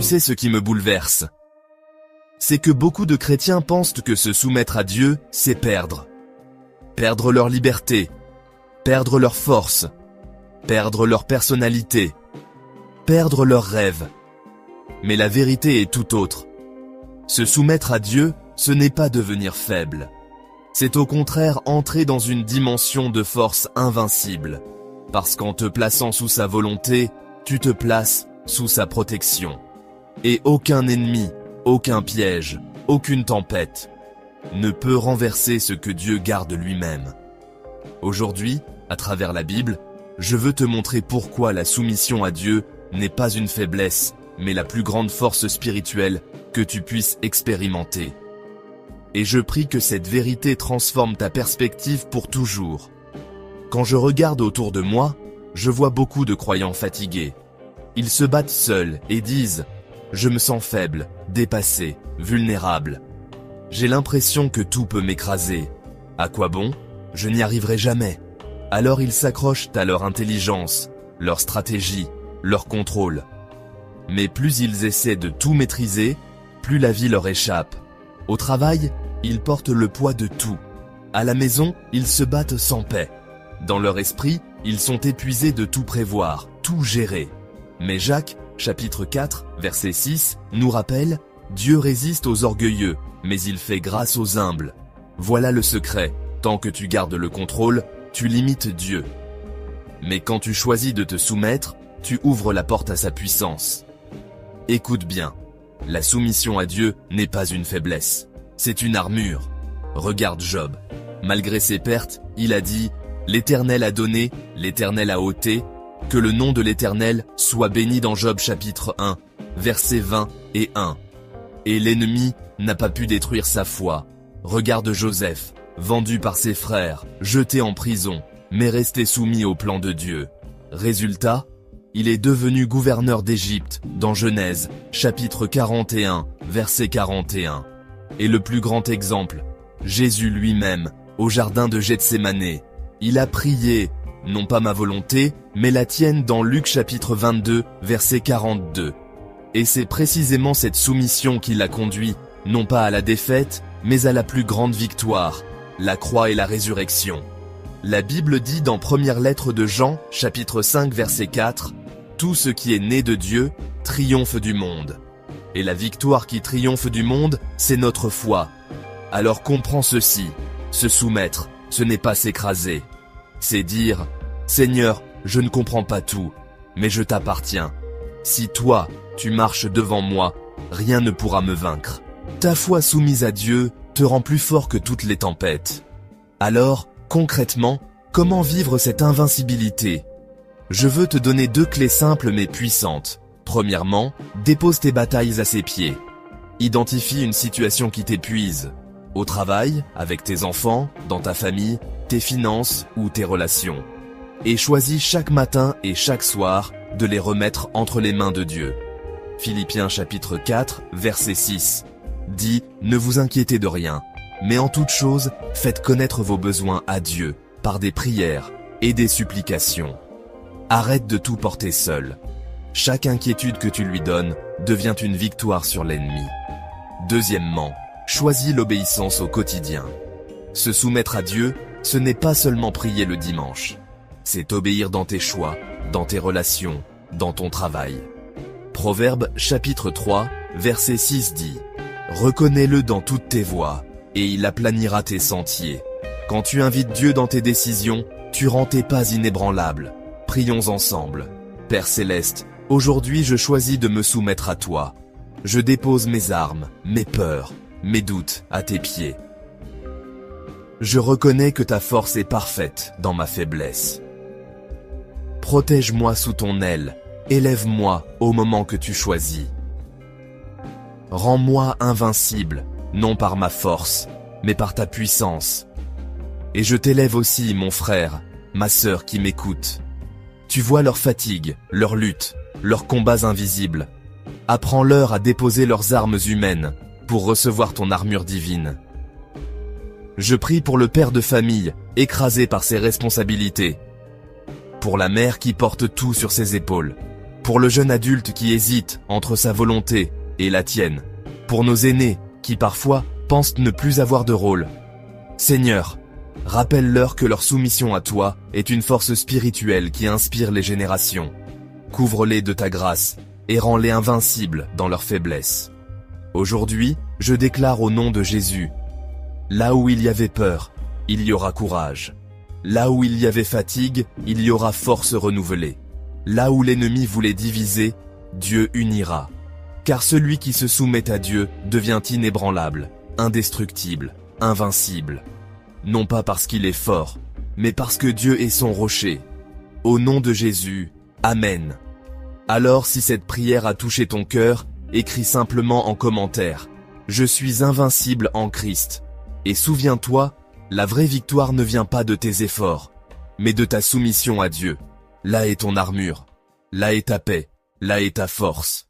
sais ce qui me bouleverse? C'est que beaucoup de chrétiens pensent que se soumettre à Dieu, c'est perdre. Perdre leur liberté, perdre leur force, perdre leur personnalité, perdre leurs rêves. Mais la vérité est tout autre. Se soumettre à Dieu, ce n'est pas devenir faible. C'est au contraire entrer dans une dimension de force invincible. Parce qu'en te plaçant sous sa volonté, tu te places sous sa protection. Et aucun ennemi, aucun piège, aucune tempête ne peut renverser ce que Dieu garde lui-même. Aujourd'hui, à travers la Bible, je veux te montrer pourquoi la soumission à Dieu n'est pas une faiblesse, mais la plus grande force spirituelle que tu puisses expérimenter. Et je prie que cette vérité transforme ta perspective pour toujours. Quand je regarde autour de moi, je vois beaucoup de croyants fatigués. Ils se battent seuls et disent « Je me sens faible, dépassé, vulnérable. J'ai l'impression que tout peut m'écraser. À quoi bon? Je n'y arriverai jamais. » Alors ils s'accrochent à leur intelligence, leur stratégie, leur contrôle. Mais plus ils essaient de tout maîtriser, plus la vie leur échappe. Au travail, ils portent le poids de tout. À la maison, ils se battent sans paix. Dans leur esprit, ils sont épuisés de tout prévoir, tout gérer. Mais Jacques, chapitre 4, verset 6, nous rappelle « Dieu résiste aux orgueilleux, mais il fait grâce aux humbles. » Voilà le secret, tant que tu gardes le contrôle, tu limites Dieu. Mais quand tu choisis de te soumettre, tu ouvres la porte à sa puissance. Écoute bien, la soumission à Dieu n'est pas une faiblesse, c'est une armure. Regarde Job. Malgré ses pertes, il a dit « L'Éternel a donné, l'Éternel a ôté, que le nom de l'Éternel soit béni » dans Job chapitre 1, versets 20 et 1. Et l'ennemi n'a pas pu détruire sa foi. Regarde Joseph, vendu par ses frères, jeté en prison, mais resté soumis au plan de Dieu. Résultat, il est devenu gouverneur d'Égypte dans Genèse, chapitre 41, verset 41. Et le plus grand exemple, Jésus lui-même, au jardin de Gethsémané. Il a prié, non pas ma volonté, mais la tienne dans Luc chapitre 22, verset 42. Et c'est précisément cette soumission qui l'a conduit, non pas à la défaite, mais à la plus grande victoire, la croix et la résurrection. La Bible dit dans première lettre de Jean, chapitre 5, verset 4, « Tout ce qui est né de Dieu triomphe du monde. » Et la victoire qui triomphe du monde, c'est notre foi. Alors comprends ceci, se soumettre, ce n'est pas s'écraser. C'est dire, « Seigneur, je ne comprends pas tout, mais je t'appartiens. Si toi, tu marches devant moi, rien ne pourra me vaincre. » Ta foi soumise à Dieu te rend plus fort que toutes les tempêtes. Alors, concrètement, comment vivre cette invincibilité? Je veux te donner 2 clés simples mais puissantes. Premièrement, dépose tes batailles à ses pieds. Identifie une situation qui t'épuise. Au travail, avec tes enfants, dans ta famille, tes finances ou tes relations. Et choisis chaque matin et chaque soir de les remettre entre les mains de Dieu. Philippiens chapitre 4, verset 6. Dit, ne vous inquiétez de rien, mais en toute chose, faites connaître vos besoins à Dieu, par des prières et des supplications. Arrête de tout porter seul. Chaque inquiétude que tu lui donnes devient une victoire sur l'ennemi. Deuxièmement, choisis l'obéissance au quotidien. Se soumettre à Dieu, ce n'est pas seulement prier le dimanche. C'est obéir dans tes choix, dans tes relations, dans ton travail. Proverbe chapitre 3, verset 6 dit « Reconnais-le dans toutes tes voies, et il aplanira tes sentiers. » Quand tu invites Dieu dans tes décisions, tu rends tes pas inébranlables. Prions ensemble. Père Céleste, aujourd'hui je choisis de me soumettre à toi. Je dépose mes armes, mes peurs, mes doutes à tes pieds. Je reconnais que ta force est parfaite dans ma faiblesse. Protège-moi sous ton aile, élève-moi au moment que tu choisis. Rends-moi invincible, non par ma force, mais par ta puissance. Et je t'élève aussi, mon frère, ma sœur qui m'écoute. Tu vois leur fatigue, leur lutte, leurs combats invisibles. Apprends-leur à déposer leurs armes humaines pour recevoir ton armure divine. Je prie pour le père de famille, écrasé par ses responsabilités. Pour la mère qui porte tout sur ses épaules. Pour le jeune adulte qui hésite entre sa volonté et la tienne. Pour nos aînés qui parfois pensent ne plus avoir de rôle. Seigneur, rappelle-leur que leur soumission à toi est une force spirituelle qui inspire les générations. Couvre-les de ta grâce et rends-les invincibles dans leur faiblesse. Aujourd'hui, je déclare au nom de Jésus, là où il y avait peur, il y aura courage. Là où il y avait fatigue, il y aura force renouvelée. Là où l'ennemi voulait diviser, Dieu unira. Car celui qui se soumet à Dieu devient inébranlable, indestructible, invincible. Non pas parce qu'il est fort, mais parce que Dieu est son rocher. Au nom de Jésus, Amen. Alors si cette prière a touché ton cœur, écris simplement en commentaire « Je suis invincible en Christ ». Et souviens-toi, la vraie victoire ne vient pas de tes efforts, mais de ta soumission à Dieu. Là est ton armure, là est ta paix, là est ta force.